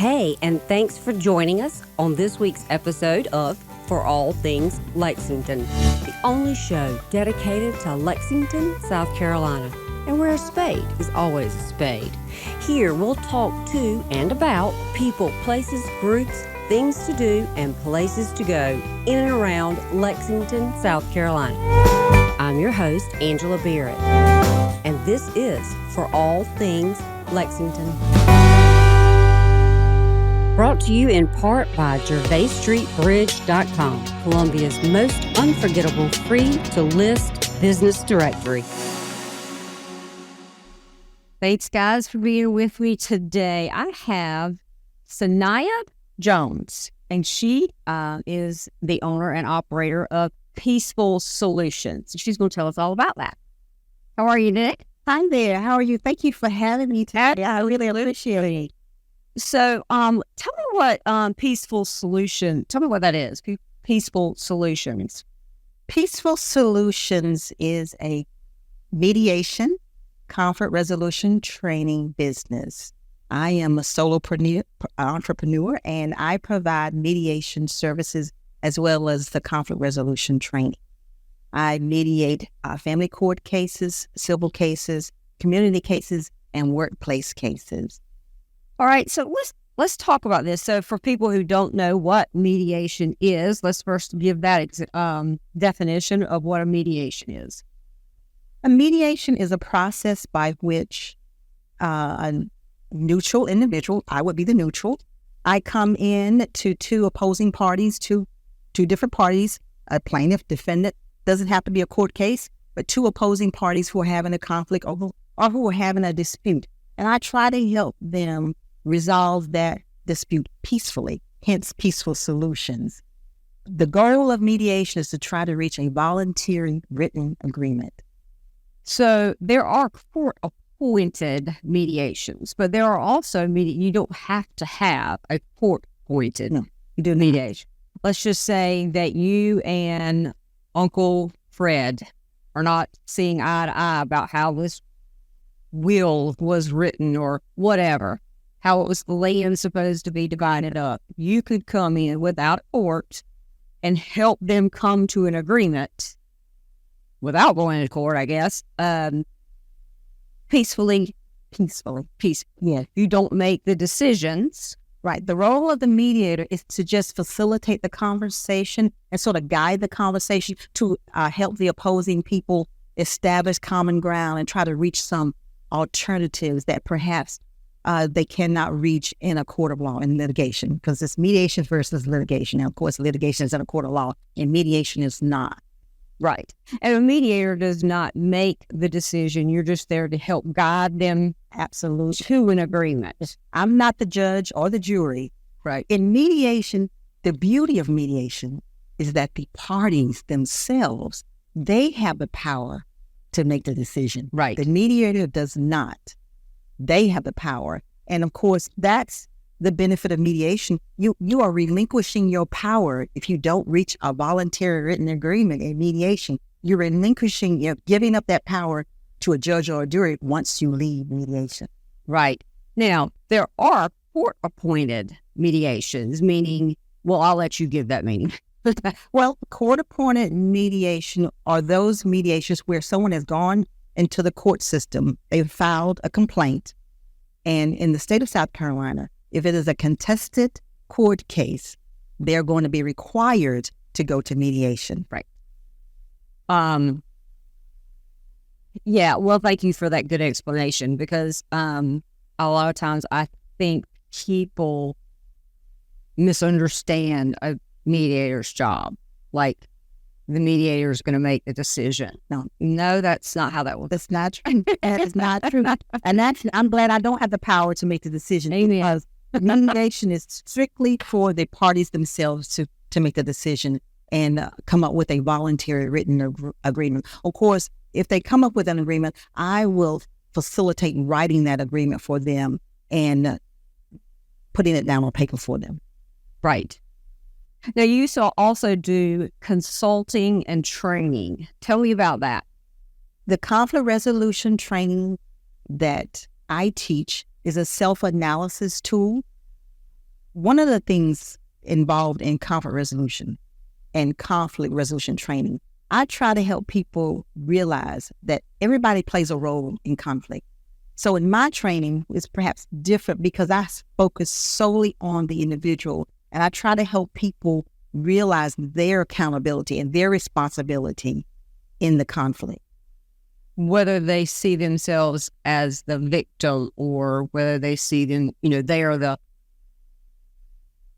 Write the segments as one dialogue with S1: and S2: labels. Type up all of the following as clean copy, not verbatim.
S1: Hey, and thanks for joining us on this week's episode of For All Things Lexington, the only show dedicated to Lexington, South Carolina, and where a spade is always a spade. Here we'll talk to and about people, places, groups, things to do, and places to go in and around Lexington, South Carolina. I'm your host, Angela Barrett, and this is For All Things Lexington. Brought to you in part by GervaisStreetBridge.com, Columbia's most unforgettable free-to-list business directory. Thanks, guys, for being with me today. I have Synaya Jones, and she is the owner and operator of Peaceful Solutions. She's going to tell us all about that. How are you, Nick?
S2: Hi there. How are you? Thank you for having me today. I really appreciate it.
S1: So, tell me what Peaceful Solution. Tell me what that is. Peaceful Solutions.
S2: Peaceful Solutions is a mediation, conflict resolution training business. I am a solopreneur, entrepreneur, and I provide mediation services as well as the conflict resolution training. I mediate family court cases, civil cases, community cases, and workplace cases.
S1: All right, so let's talk about this. So for people who don't know what mediation is, let's first give that definition of what a mediation is.
S2: A mediation is a process by which a neutral individual, I would be the neutral, I come in to two opposing parties, two different parties, a plaintiff, defendant, doesn't have to be a court case, but two opposing parties who are having a conflict or who are having a dispute. And I try to help them resolve that dispute peacefully, hence Peaceful Solutions. The goal of mediation is to try to reach a voluntary written agreement.
S1: So there are court-appointed mediations, but there are also you don't have to have a court-appointed mediation. Let's just say that you and Uncle Fred are not seeing eye to eye about how this will was written or whatever, how it was the land supposed to be divided up. You could come in without court and help them come to an agreement without going to court, I guess, peacefully. Yeah, you don't make the decisions.
S2: Right. The role of the mediator is to just facilitate the conversation and sort of guide the conversation to help the opposing people establish common ground and try to reach some alternatives that perhaps they cannot reach in a court of law in litigation, because it's mediation versus litigation. Now, of course, litigation is in a court of law and mediation is not.
S1: Right. And a mediator does not make the decision. You're just there to help guide them
S2: absolutely
S1: to an agreement.
S2: I'm not the judge or the jury.
S1: Right.
S2: In mediation, the beauty of mediation is that the parties themselves, they have the power to make the decision.
S1: Right.
S2: The mediator does not. They have the power. And of course, that's the benefit of mediation. You are relinquishing your power if you don't reach a voluntary written agreement in mediation. You're giving up that power to a judge or a jury once you leave mediation.
S1: Right. Now, there are court-appointed mediations, meaning, well, I'll let you give that meaning.
S2: Well, court-appointed mediation are those mediations where someone has gone into the court system. They've filed a complaint. And in the state of South Carolina, if it is a contested court case, they're going to be required to go to mediation.
S1: Right. Yeah, well, thank you for that good explanation, because a lot of times I think people misunderstand a mediator's job. Like, the mediator is going to make the decision. No, that's not how that works.
S2: That's not true. That is not true. And I'm glad I don't have the power to make the decision.
S1: Amen.
S2: Because mediation is strictly for the parties themselves to make the decision and come up with a voluntary written agreement. Of course, if they come up with an agreement, I will facilitate writing that agreement for them and putting it down on paper for them.
S1: Right. Now, you also do consulting and training. Tell me about that.
S2: The conflict resolution training that I teach is a self-analysis tool one of the things involved in conflict resolution and conflict resolution training, I try to help people realize that everybody plays a role in conflict. So in my training, it's perhaps different because I focus solely on the individual, and I try to help people realize their accountability and their responsibility in the conflict.
S1: Whether they see themselves as the victim or whether they see them, they are the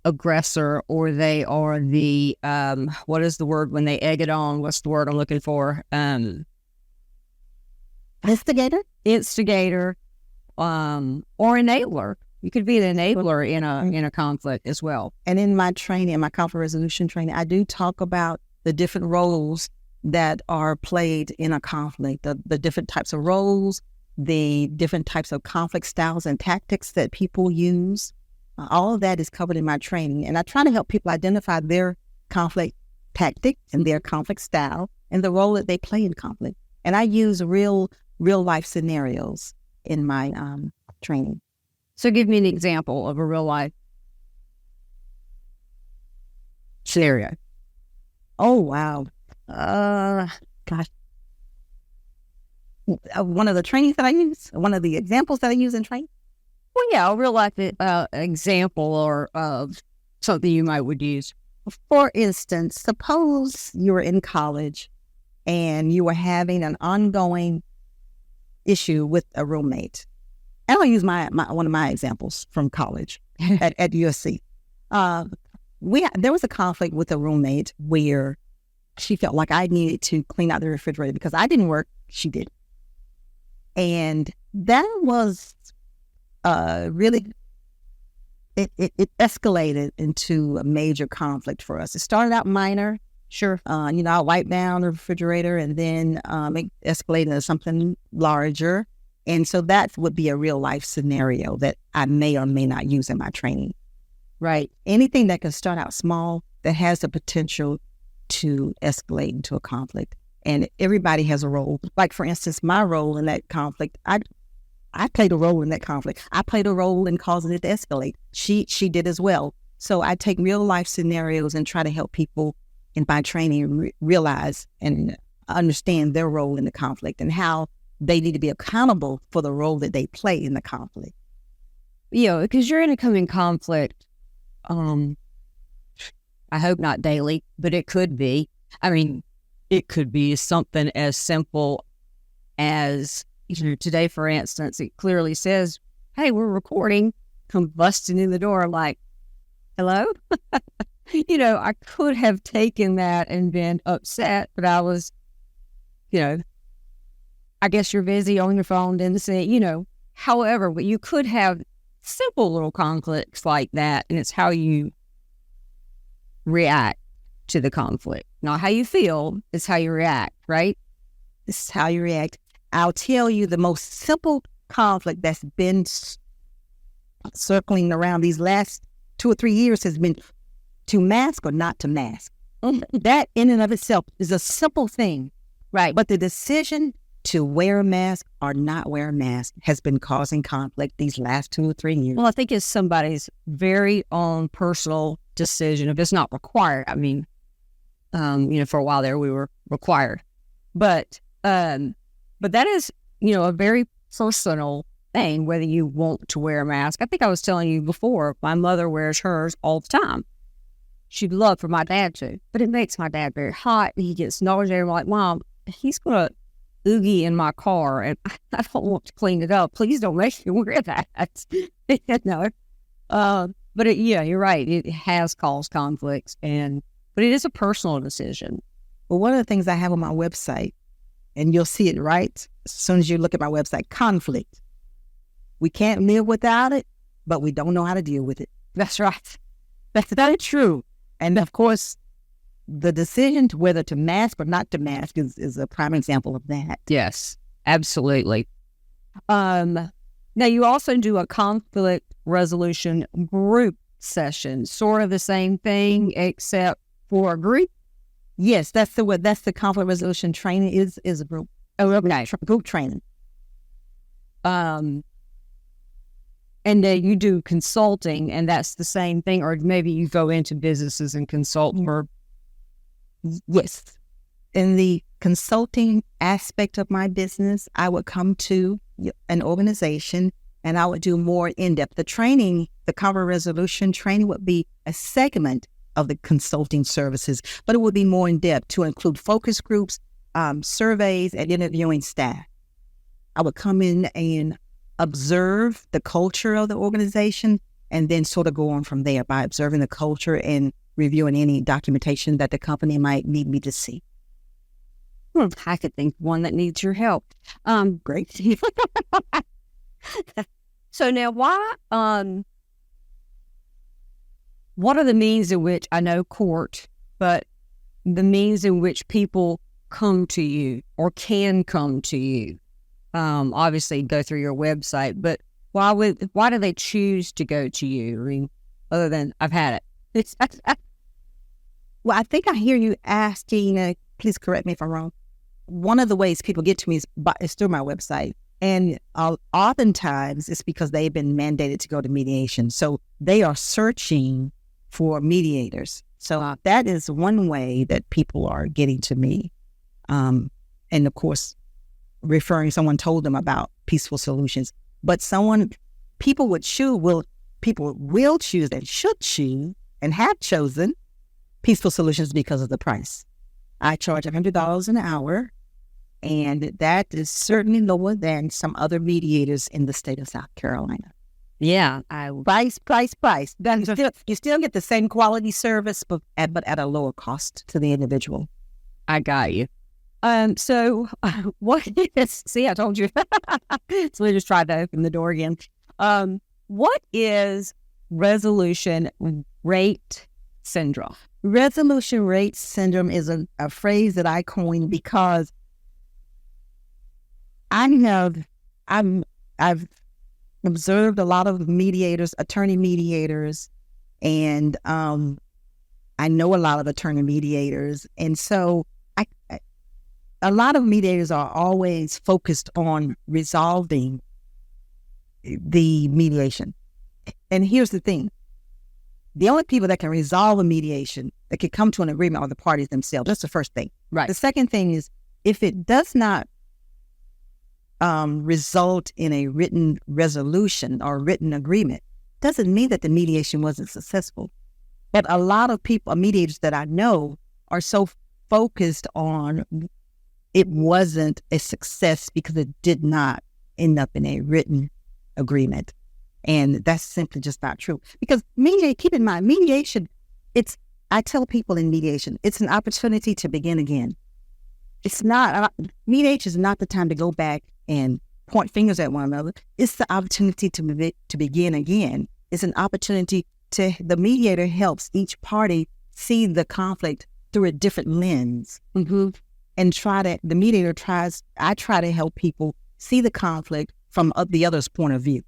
S1: aggressor or they are the, what is the word when they egg it on? What's the word I'm looking for? Instigator, or enabler. You could be an enabler in a conflict as well.
S2: And in my training, in my conflict resolution training, I do talk about the different roles that are played in a conflict, the different types of roles, the different types of conflict styles and tactics that people use. All of that is covered in my training. And I try to help people identify their conflict tactic and their conflict style and the role that they play in conflict. And I use real life scenarios in my training.
S1: So give me an example of a real life scenario.
S2: Oh, wow. Gosh. One of the trainings that I use, one of the examples that I use in training.
S1: Well, yeah, a real life example or of something you would use.
S2: For instance, suppose you were in college and you were having an ongoing issue with a roommate. And I'll use my one of my examples from college at USC. There was a conflict with a roommate where she felt like I needed to clean out the refrigerator because I didn't work, she did. And that was really, it escalated into a major conflict for us. It started out minor.
S1: Sure.
S2: I wiped down the refrigerator and then it escalated into something larger. And so that would be a real life scenario that I may or may not use in my training.
S1: Right.
S2: Anything that can start out small that has the potential to escalate into a conflict. And everybody has a role. Like, for instance, my role in that conflict, I played a role in that conflict. I played a role in causing it to escalate. She did as well. So I take real life scenarios and try to help people in my training realize and understand their role in the conflict and how they need to be accountable for the role that they play in the conflict.
S1: Because you're in a coming conflict, I hope not daily, but it could be. I mean, it could be something as simple as, today, for instance, it clearly says, hey, we're recording. Come busting in the door like, hello? I could have taken that and been upset, but I was, I guess you're busy on your phone, didn't say, however, but you could have simple little conflicts like that, and it's how you react to the conflict. Not how you feel, it's how you react, right?
S2: This is how you react. I'll tell you the most simple conflict that's been circling around these last 2 or 3 years has been to mask or not to mask. That in and of itself is a simple thing,
S1: right?
S2: But the decision to wear a mask or not wear a mask has been causing conflict these last 2 or 3 years.
S1: Well, I think it's somebody's very own personal decision. If it's not required, I mean, for a while there we were required, but that is, a very personal thing, whether you want to wear a mask. I think I was telling you before, my mother wears hers all the time. She'd love for my dad to, but it makes my dad very hot. He gets nauseated. I'm like, Mom, he's going to oogie in my car and I don't want to clean it up. Please don't make me wear that. No. But you're right. It has caused conflicts, but it is a personal decision.
S2: Well, one of the things I have on my website, and you'll see it right as soon as you look at my website, conflict. We can't live without it, but we don't know how to deal with it.
S1: That's right.
S2: That is true. And of course, the decision to whether to mask or not to mask is a prime example of that.
S1: Yes, absolutely. Now, you also do a conflict resolution group session, sort of the same thing, except for a group.
S2: Yes, that's the conflict resolution training is a group.
S1: Oh, okay.
S2: Group training.
S1: And you do consulting, and that's the same thing, or maybe you go into businesses and consult for.
S2: Yes. In the consulting aspect of my business, I would come to an organization and I would do more in-depth. The training, the conflict resolution training would be a segment of the consulting services, but it would be more in-depth to include focus groups, surveys, and interviewing staff. I would come in and observe the culture of the organization and then sort of go on from there by observing the culture and reviewing any documentation that the company might need me to see.
S1: I could think of one that needs your help.
S2: Great.
S1: So now what are the means in which, I know court, but the means in which people come to you or can come to you? Obviously go through your website, but why do they choose to go to you? I mean, other than I've had it.
S2: Well, I think I hear you asking, please correct me if I'm wrong. One of the ways people get to me is through my website. And oftentimes it's because they've been mandated to go to mediation. So they are searching for mediators. So that is one way that people are getting to me. And of course, someone told them about peaceful solutions. But people will choose and should choose and have chosen peaceful solutions because of the price. I charge $100 an hour, and that is certainly lower than some other mediators in the state of South Carolina.
S1: Yeah.
S2: Price. You still get the same quality service, but at a lower cost to the individual.
S1: I got you. So what is, see, I told you. So we just tried to open the door again. What is resolution rate syndrome?
S2: Resolution rate syndrome is a phrase that I coined because I've observed a lot of attorney mediators, and I know a lot of attorney mediators. And so a lot of mediators are always focused on resolving the mediation. And here's the thing. The only people that can resolve a mediation, that can come to an agreement, are the parties themselves. That's the first thing.
S1: Right.
S2: The second thing is, if it does not result in a written resolution or written agreement, doesn't mean that the mediation wasn't successful. But a lot of mediators that I know, are so focused on it wasn't a success because it did not end up in a written agreement. And that's simply just not true. Because keep in mind, mediation, I tell people in mediation, it's an opportunity to begin again. Mediation is not the time to go back and point fingers at one another. It's the opportunity to begin again. It's an opportunity the mediator helps each party see the conflict through a different lens. Mm-hmm. And I try to help people see the conflict from the other's point of view.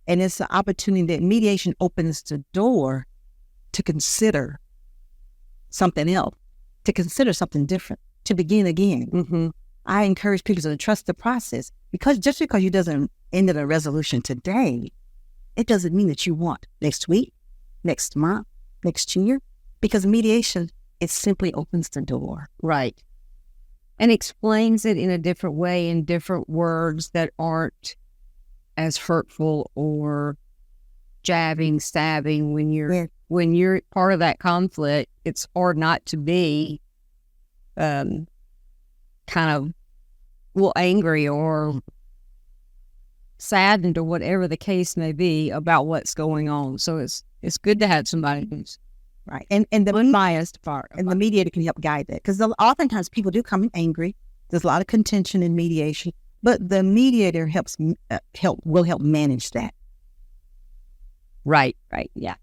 S2: And it's an opportunity that mediation opens the door to consider something else, to consider something different, to begin again. Mm-hmm. I encourage people to trust the process, because just because you doesn't end in a resolution today, it doesn't mean that you want next week, next month, next year, because mediation, it simply opens the door.
S1: Right. And explains it in a different way, in different words that aren't as hurtful or jabbing, stabbing. When you're part of that conflict, it's hard not to be kind of angry or saddened or whatever the case may be about what's going on. So it's good to have somebody who's
S2: right. And the unbiased part, and the mediator can help guide that, because oftentimes people do come in angry. There's a lot of contention in mediation, but the mediator will help manage that.
S1: Right. Yeah.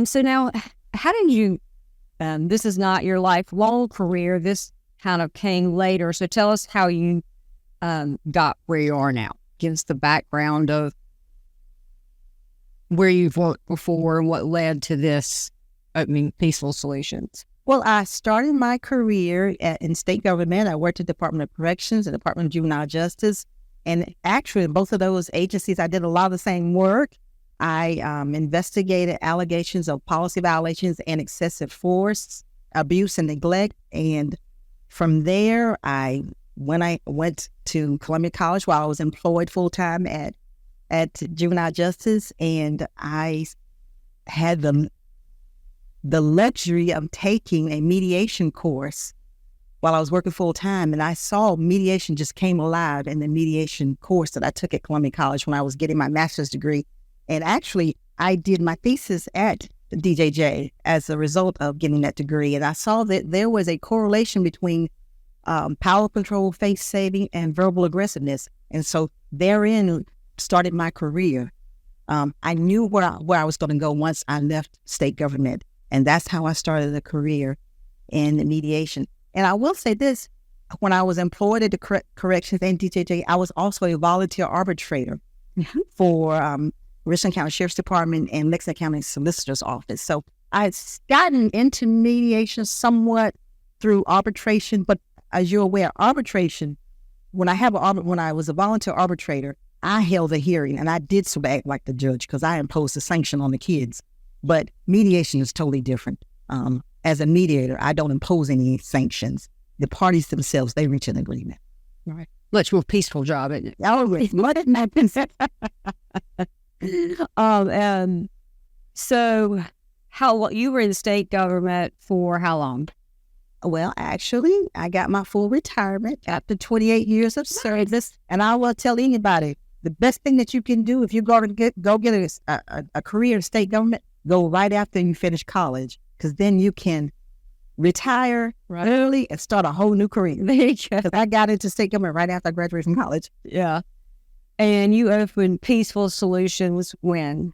S1: So now, how did you? This is not your lifelong career. This kind of came later. So tell us how you got where you are now. Give us the background of where you've worked before and what led to this, Peaceful Solutions.
S2: Well, I started my career in state government. I worked at the Department of Corrections, the Department of Juvenile Justice, And actually, in both of those agencies, I did a lot of the same work. I investigated allegations of policy violations and excessive force, abuse, and neglect. And from there, when I went to Columbia College while I was employed full-time at Juvenile Justice, and I had the luxury of taking a mediation course while I was working full-time, and I saw mediation just came alive in the mediation course that I took at Columbia College when I was getting my master's degree. And actually, I did my thesis at DJJ as a result of getting that degree, and I saw that there was a correlation between power control, face saving, and verbal aggressiveness. And so therein started my career. I knew where I was going to go once I left state government, and that's how I started a career in mediation. And I will say this, when I was employed at the corrections and DJJ, I was also a volunteer arbitrator for Richland County Sheriff's Department and Lexington County Solicitor's Office. So I've gotten into mediation somewhat through arbitration, but as you're aware, arbitration, when I was a volunteer arbitrator, I held a hearing, and I did sort of act like the judge because I imposed a sanction on the kids. But mediation is totally different. As a mediator, I don't impose any sanctions. The parties themselves, they reach an agreement.
S1: Right. Much more peaceful job, isn't it?
S2: Always.
S1: So how you were in the state government for how long?
S2: Well, actually, I got my full retirement after 28 years of service. And I will tell anybody, the best thing that you can do if you're going to go get a career in state government, go right after you finish college, because then you can retire early and start a whole new career. Because I got into state government right after I graduated from college.
S1: Yeah. And you opened Peaceful Solutions when?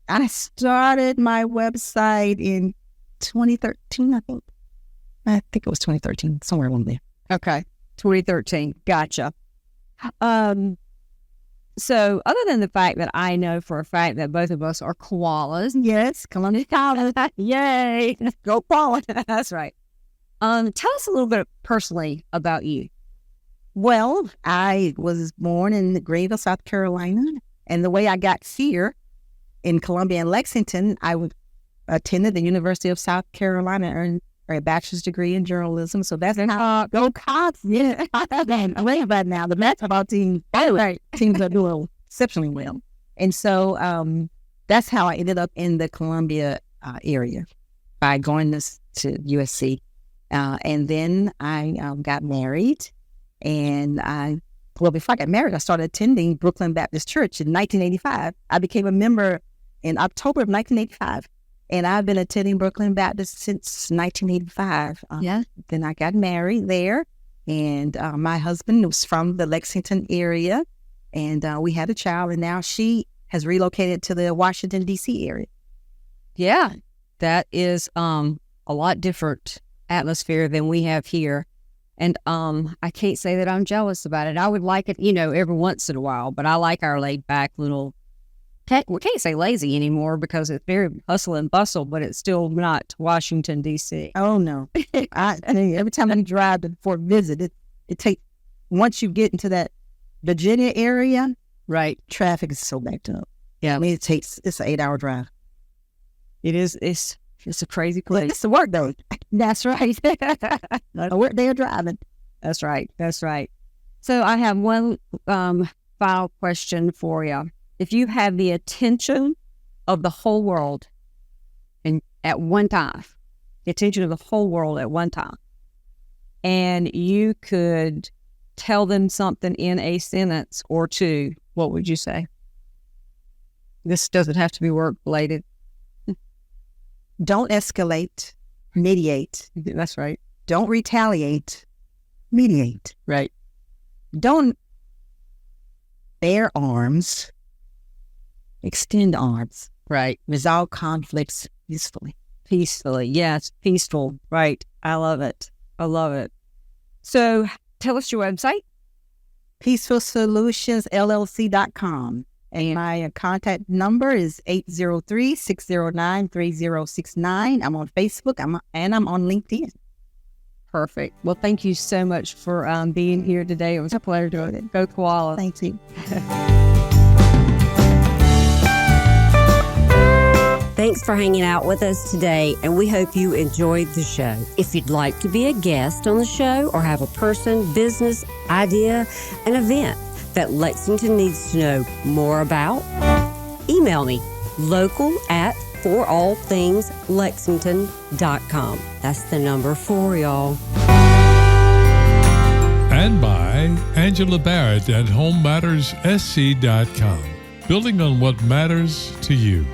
S2: I started my website in 2013, I think. I think it was 2013, somewhere along there.
S1: Okay, 2013. Gotcha. So other than the fact that I know for a fact that both of us are koalas.
S2: Yes, Columbia College.
S1: Yay. Go Koalas. That's right. Tell us a little bit personally about you.
S2: Well, I was born in Greenville, South Carolina. And the way I got here in Columbia and Lexington, I attended the University of South Carolina and earned a bachelor's degree in journalism. So that's how Go Koalas. Yeah, I'm way about now. The basketball team, teams are doing exceptionally well. And so that's how I ended up in the Columbia area by going to USC. And then I got married. And before I got married, I started attending Brooklyn Baptist Church in 1985. I became a member in October of 1985. And I've been attending Brooklyn Baptist since 1985. Then I got married there. And my husband was from the Lexington area. And we had a child. And now she has relocated to the Washington, D.C. area.
S1: Yeah, that is a lot different atmosphere than we have here. And I can't say that I'm jealous about it. I would like it, every once in a while. But I like our laid-back little... We can't say lazy anymore because it's very hustle and bustle, but it's still not Washington, D.C.
S2: Oh, no. Every time I drive for a visit, it takes, once you get into that Virginia area,
S1: right, traffic
S2: is so backed up.
S1: Yeah.
S2: I mean, it's an 8-hour drive.
S1: It is. It's a crazy place.
S2: It's the work, though.
S1: That's right.
S2: A work day of driving.
S1: That's right. So I have one final question for you. If you have the attention of the whole world at one time, and you could tell them something in a sentence or two, what would you say? This doesn't have to be work related.
S2: Don't escalate, mediate.
S1: That's right.
S2: Don't retaliate, mediate.
S1: Right.
S2: Don't bear arms, extend arms.
S1: Right.
S2: Resolve conflicts peacefully.
S1: Peacefully. Yes, peaceful. Right. I love it. So tell us your website. PeacefulSolutionsLLC.com. And my contact number is 803-609-3069. I'm on Facebook. I'm on LinkedIn. Perfect. Well, thank you so much for being here today. It was a pleasure doing it. Go Koalas.
S2: Thank you.
S3: Thanks for hanging out with us today, and we hope you enjoyed the show. If you'd like to be a guest on the show or have a person, business, idea, an event that Lexington needs to know more about, email me, local@forallthingslexington.com. That's the number 4, y'all.
S4: And by Angela Barrett at HomeMattersSC.com. Building on what matters to you.